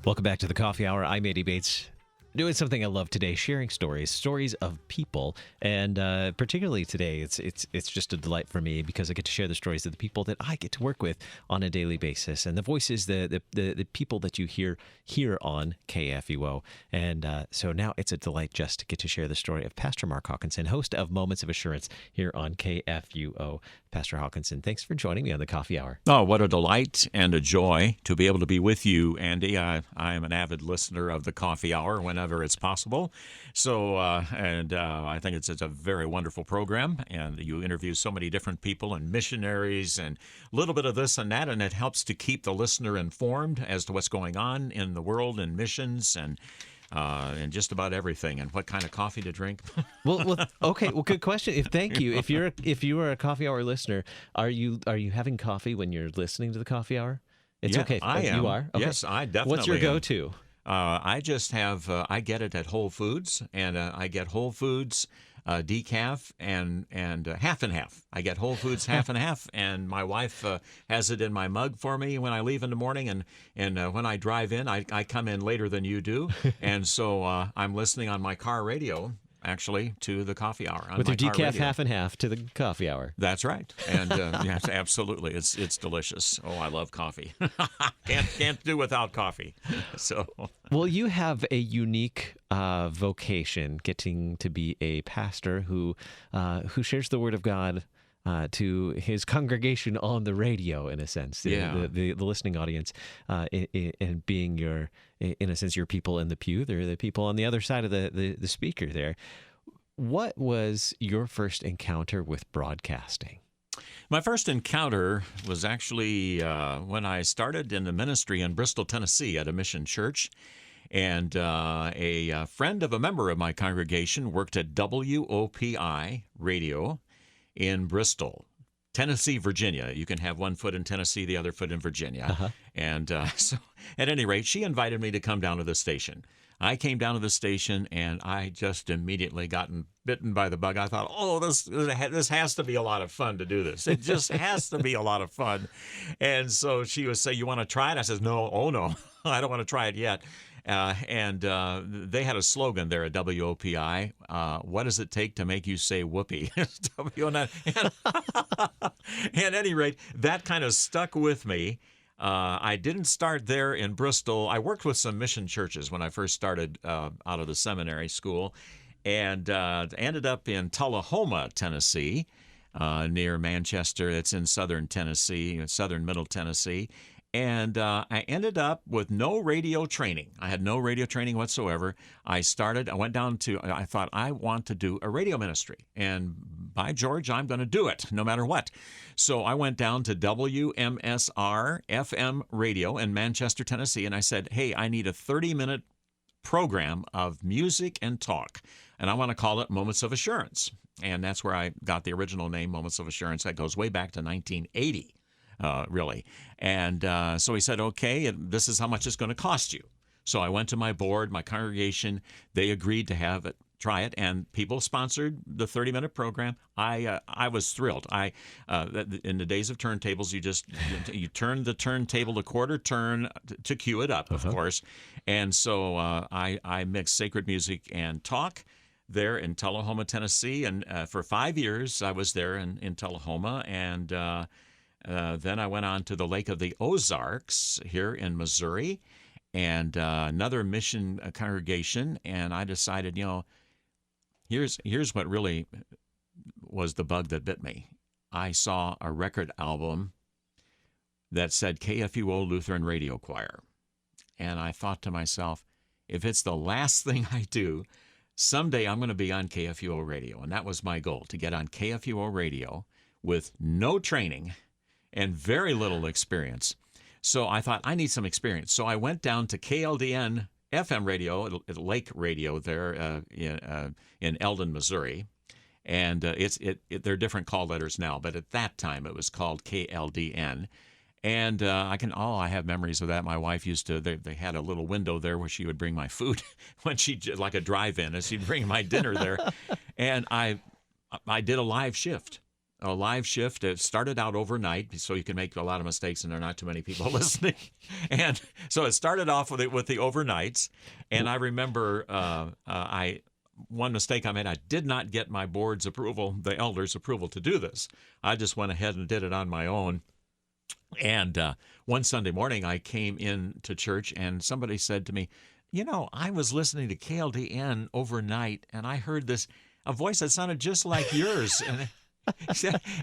Welcome back to the Coffee Hour. I'm Eddie Bates. Doing something I love today, sharing stories of people, and particularly today, it's just a delight for me because I get to share the stories of the people that I get to work with on a daily basis, and the voices, the people that you hear here on KFUO. And so now it's a delight just to get to share the story of Pastor Mark Hawkinson, host of Moments of Assurance here on KFUO. Pastor Hawkinson, thanks for joining me on the Coffee Hour. Oh, what a delight and a joy to be able to be with you, Andy. I am an avid listener of the Coffee Hour whenever it's possible. So, I think it's a very wonderful program, and you interview so many different people and missionaries and a little bit of this and that, and it helps to keep the listener informed as to what's going on in the world and missions and just about everything, and what kind of coffee to drink. Okay. Well, good question. Thank you. If you are a Coffee Hour listener, are you having coffee when you're listening to the Coffee Hour? It's okay. I am. You are. Okay. Yes, I definitely. What's your am. go-to? I just have. I get it at Whole Foods, and I get Whole Foods decaf and half and half. I get Whole Foods half and half, and my wife has it in my mug for me when I leave in the morning, and when I drive in, I come in later than you do, and so I'm listening on my car radio, actually, to the Coffee Hour. With your decaf half and half to the Coffee Hour. That's right, and yes, absolutely, it's delicious. Oh, I love coffee. Can't do without coffee. So. Well, you have a unique vocation, getting to be a pastor who shares the Word of God to his congregation on the radio, in a sense, the listening audience, and being in a sense, your people in the pew. They're the people on the other side of the speaker there. What was your first encounter with broadcasting? My first encounter was actually when I started in the ministry in Bristol, Tennessee at a mission church. And a friend of a member of my congregation worked at WOPI radio in Bristol, Tennessee, Virginia. You can have one foot in Tennessee, the other foot in Virginia. Uh-huh. And so at any rate, she invited me to come down to the station. I came down to the station, and I just immediately gotten bitten by the bug. I thought, oh, this has to be a lot of fun to do this. It just has to be a lot of fun. And so she would say, you want to try it? I said, no, I don't want to try it yet. And they had a slogan there at WOPI, what does it take to make you say whoopee? At any rate, that kind of stuck with me. I didn't start there in Bristol. I worked with some mission churches when I first started out of the seminary school, and ended up in Tullahoma, Tennessee, near Manchester. It's in southern Tennessee, southern middle Tennessee. And I ended up with no radio training. I had no radio training whatsoever. I thought, I want to do a radio ministry. And by George, I'm going to do it, no matter what. So I went down to WMSR FM radio in Manchester, Tennessee, and I said, hey, I need a 30-minute program of music and talk, and I want to call it Moments of Assurance. And that's where I got the original name, Moments of Assurance. That goes way back to 1980. Really. And so he said, okay, this is how much it's going to cost you. So I went to my board, my congregation. They agreed to try it, and people sponsored the 30-minute program. I was thrilled. In the days of turntables, you turn the turntable a quarter turn to cue it up, of course. And so I mixed sacred music and talk there in Tullahoma, Tennessee. And for 5 years, I was there in Tullahoma, and then I went on to the Lake of the Ozarks here in Missouri, and another mission congregation. And I decided, here's what really was the bug that bit me. I saw a record album that said KFUO Lutheran Radio Choir. And I thought to myself, if it's the last thing I do, someday I'm going to be on KFUO radio. And that was my goal, to get on KFUO radio with no training and very little experience. So I thought, I need some experience. So I went down to KLDN FM radio, at Lake Radio there in Eldon, Missouri. And they're different call letters now, but at that time it was called KLDN. And I have memories of that. My wife used to, they had a little window there where she would bring my food when like a drive-in, and she'd bring my dinner there. And I did a live shift. A live shift. It started out overnight, so you can make a lot of mistakes, and there are not too many people listening. And so it started off with the overnights. And I remember one mistake I made. I did not get my board's approval, the elders' approval to do this. I just went ahead and did it on my own. And one Sunday morning, I came in to church, and somebody said to me, I was listening to KLDN overnight, and I heard a voice that sounded just like yours.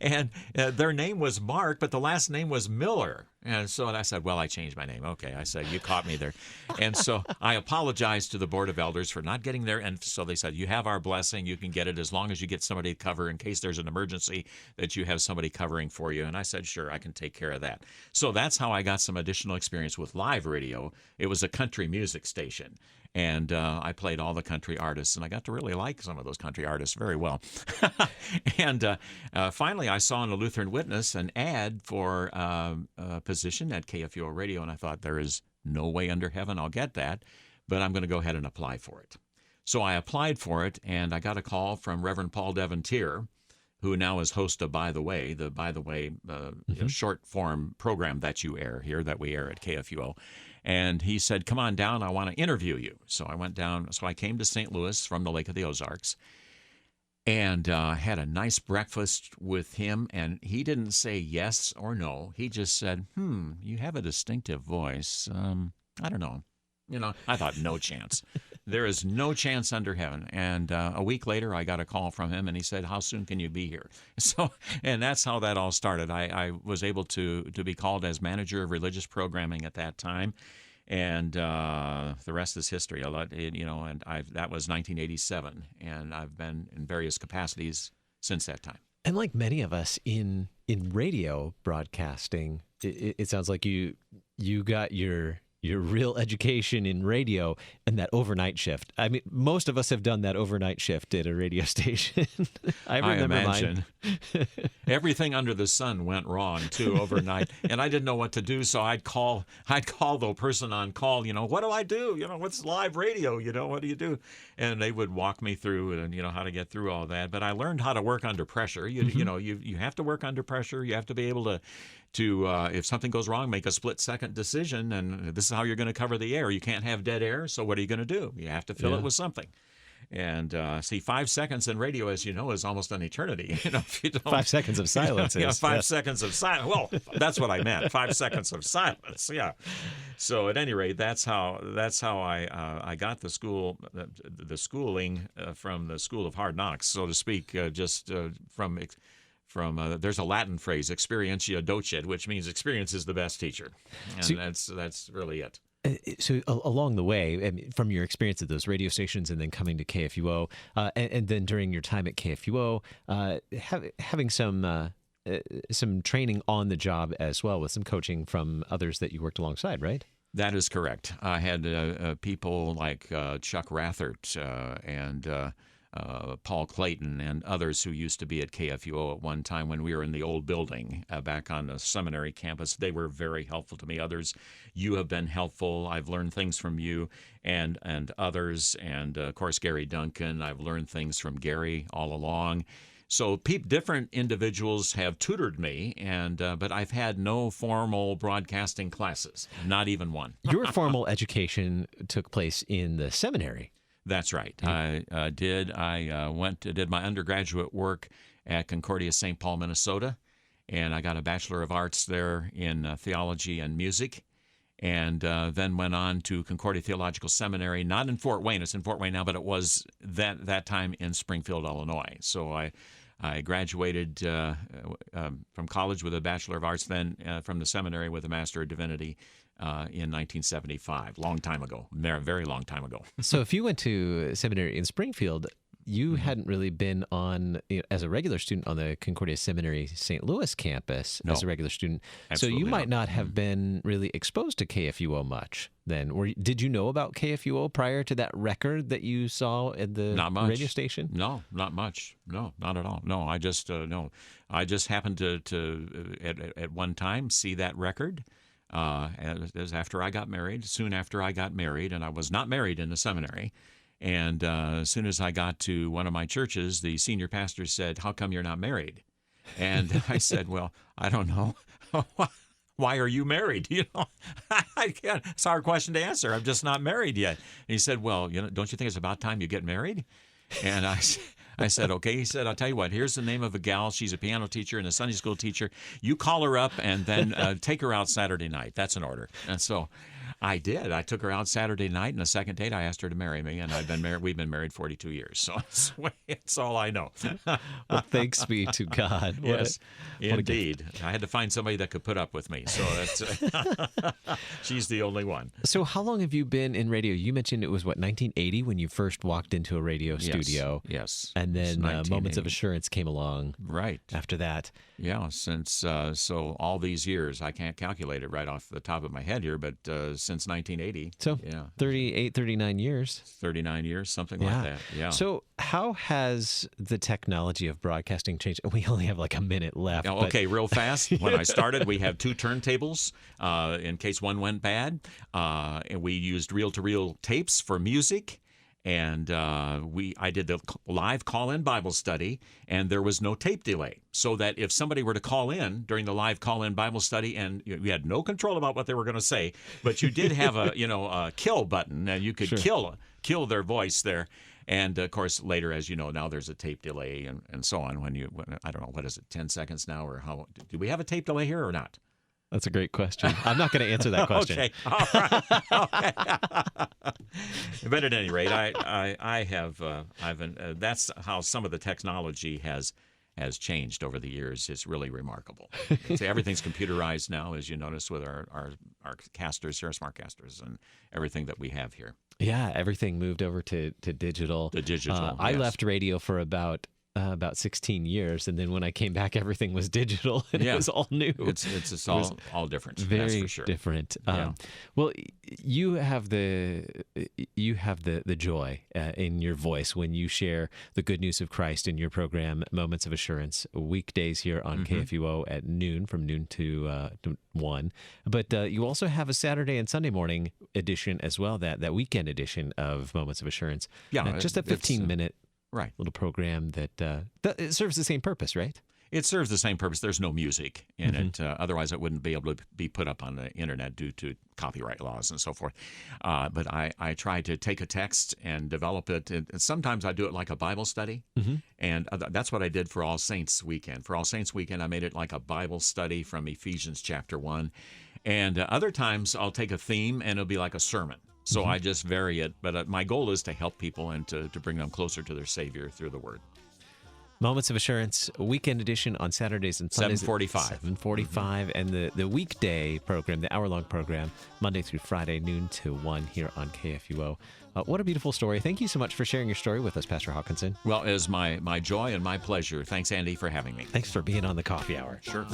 And their name was Mark, but the last name was Miller. And I said, well, I changed my name. Okay, I said, you caught me there. And so I apologized to the Board of Elders for not getting there. And so they said, you have our blessing. You can get it as long as you get somebody to cover in case there's an emergency, that you have somebody covering for you. And I said, sure, I can take care of that. So that's how I got some additional experience with live radio. It was a country music station. And I played all the country artists, and I got to really like some of those country artists very well. And finally, I saw in the Lutheran Witness an ad for a position at KFUO Radio, and I thought, there is no way under heaven I'll get that, but I'm going to go ahead and apply for it. So I applied for it, and I got a call from Reverend Paul Devontier, who now is host of By the Way, short form program that we air at KFUO. And he said, come on down, I want to interview you. So I went down. So I came to St. Louis from the Lake of the Ozarks, and had a nice breakfast with him. And he didn't say yes or no. He just said, you have a distinctive voice. I don't know. I thought, no chance. There is no chance under heaven. And a week later, I got a call from him, and he said, how soon can you be here? And that's how that all started. I was able to be called as manager of religious programming at that time. And the rest is history. That was 1987, and I've been in various capacities since that time. And like many of us in radio broadcasting, it sounds like you got your real education in radio and that overnight shift. I mean, most of us have done that overnight shift at a radio station. I imagine. Everything under the sun went wrong too overnight, and I didn't know what to do. So I'd call the person on call. What do I do? What's live radio? What do you do? And they would walk me through and how to get through all that. But I learned how to work under pressure. You have to work under pressure. You have to be able to if something goes wrong, make a split-second decision, and this is how you're going to cover the air. You can't have dead air, so what are you going to do? You have to fill it with something. And 5 seconds in radio, as you know, is almost an eternity. If you don't, 5 seconds of silence. 5 seconds of silence. Well, that's what I meant. 5 seconds of silence. Yeah. So at any rate, that's how I got the schooling from the School of Hard Knocks, so to speak, from there's a Latin phrase, experientia docet, which means experience is the best teacher, and that's really it. So along the way, from your experience at those radio stations and then coming to KFUO, and then during your time at KFUO, having some training on the job as well, with some coaching from others that you worked alongside, right? That is correct. I had people like Chuck Rathert and Paul Clayton and others who used to be at KFUO at one time when we were in the old building back on the seminary campus. They were very helpful to me. Others, you have been helpful. I've learned things from you and others. And, of course, Gary Duncan. I've learned things from Gary all along. So different individuals have tutored me, but I've had no formal broadcasting classes, not even one. Your formal education took place in the seminary. That's right. I did. I did my undergraduate work at Concordia St. Paul, Minnesota, and I got a Bachelor of Arts there in theology and music, and then went on to Concordia Theological Seminary, not in Fort Wayne. It's in Fort Wayne now, but it was that time in Springfield, Illinois. So I graduated from college with a Bachelor of Arts, then from the seminary with a Master of Divinity in 1975, long time ago, very long time ago. So if you went to seminary in Springfield, you hadn't really been on as a regular student on the Concordia Seminary St. Louis campus No. as a regular student. Absolutely so you might not. not have been really exposed to KFUO much then. Did you know about KFUO prior to that record that you saw at the Not much. radio station? No, not much. No, not at all. No, I just no. I just happened to at one time see that record. As after I got married, soon after I got married, and I was not married in the seminary. And as soon as I got to one of my churches, the senior pastor said, "How come you're not married?" And I said, "Well, I don't know. Why are you married?" I can't. It's a hard question to answer. I'm just not married yet. And he said, "Well, don't you think it's about time you get married?" And I said, "Okay." He said, "I'll tell you what. Here's the name of a gal. She's a piano teacher and a Sunday school teacher. You call her up and then take her out Saturday night. That's an order." And so I did. I took her out Saturday night, and the second date, I asked her to marry me, and we've been married 42 years. So it's all I know. Well, thanks be to God. Yes, indeed. I had to find somebody that could put up with me. So that's she's the only one. So how long have you been in radio? You mentioned it was, 1980 when you first walked into a radio studio? Yes. And then It's Moments of 1980. Assurance came along Right. after that. Yeah, since so all these years, I can't calculate it right off the top of my head here, but since 1980. So yeah, 38, 39 years. 39 years, something Yeah. like that. Yeah. So how has the technology of broadcasting changed? We only have like a minute left. Now, but- okay, real fast. When I started, we had 2 turntables in case one went bad. And we used reel-to-reel tapes for music. And I did the live call-in Bible study, and there was no tape delay, so that if somebody were to call in during the live call-in Bible study, and you had no control about what they were going to say, but you did have a kill button, and you could kill their voice there. And of course, later, as you know, now there's a tape delay and so on. When I don't know, what is it, 10 secones now, or how? Do we have a tape delay here or not? That's a great question. I'm not going to answer that question. Okay, all right. Okay. But at any rate, that's how some of the technology has changed over the years. It's really remarkable. So everything's computerized now, as you notice with our casters here, smart casters, and everything that we have here. Yeah, everything moved over to digital. The digital. I yes. left radio for about 16 years, and then when I came back, everything was digital, and it was all new. It's all different. Very that's for sure. different. Yeah. Well, you have the joy in your voice when you share the good news of Christ in your program, Moments of Assurance, weekdays here on KFUO at noon, from noon to 1. But you also have a Saturday and Sunday morning edition as well, that weekend edition of Moments of Assurance. Yeah, just a 15-minute right. little program that it serves the same purpose, right? It serves the same purpose. There's no music in it. Otherwise, it wouldn't be able to be put up on the internet due to copyright laws and so forth. But I try to take a text and develop it. And sometimes I do it like a Bible study. And that's what I did for All Saints Weekend. For All Saints Weekend, I made it like a Bible study from Ephesians chapter 1. And other times, I'll take a theme and it'll be like a sermon. So I just vary it. But my goal is to help people and to bring them closer to their Savior through the Word. Moments of Assurance, weekend edition on Saturdays and Sundays. 7:45. 7:45. And the weekday program, the hour-long program, Monday through Friday, noon to 1 here on KFUO. What a beautiful story. Thank you so much for sharing your story with us, Pastor Hawkinson. Well, it is my joy and my pleasure. Thanks, Andy, for having me. Thanks for being on the Coffee Hour. Sure.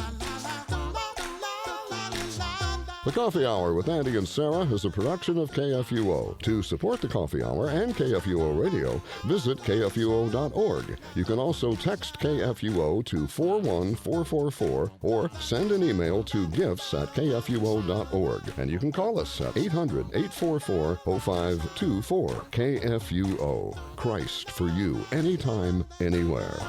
The Coffee Hour with Andy and Sarah is a production of KFUO. To support the Coffee Hour and KFUO Radio, visit KFUO.org. You can also text KFUO to 41444 or send an email to gifts@KFUO.org. And you can call us at 800-844-0524. KFUO. Christ for you, anytime, anywhere.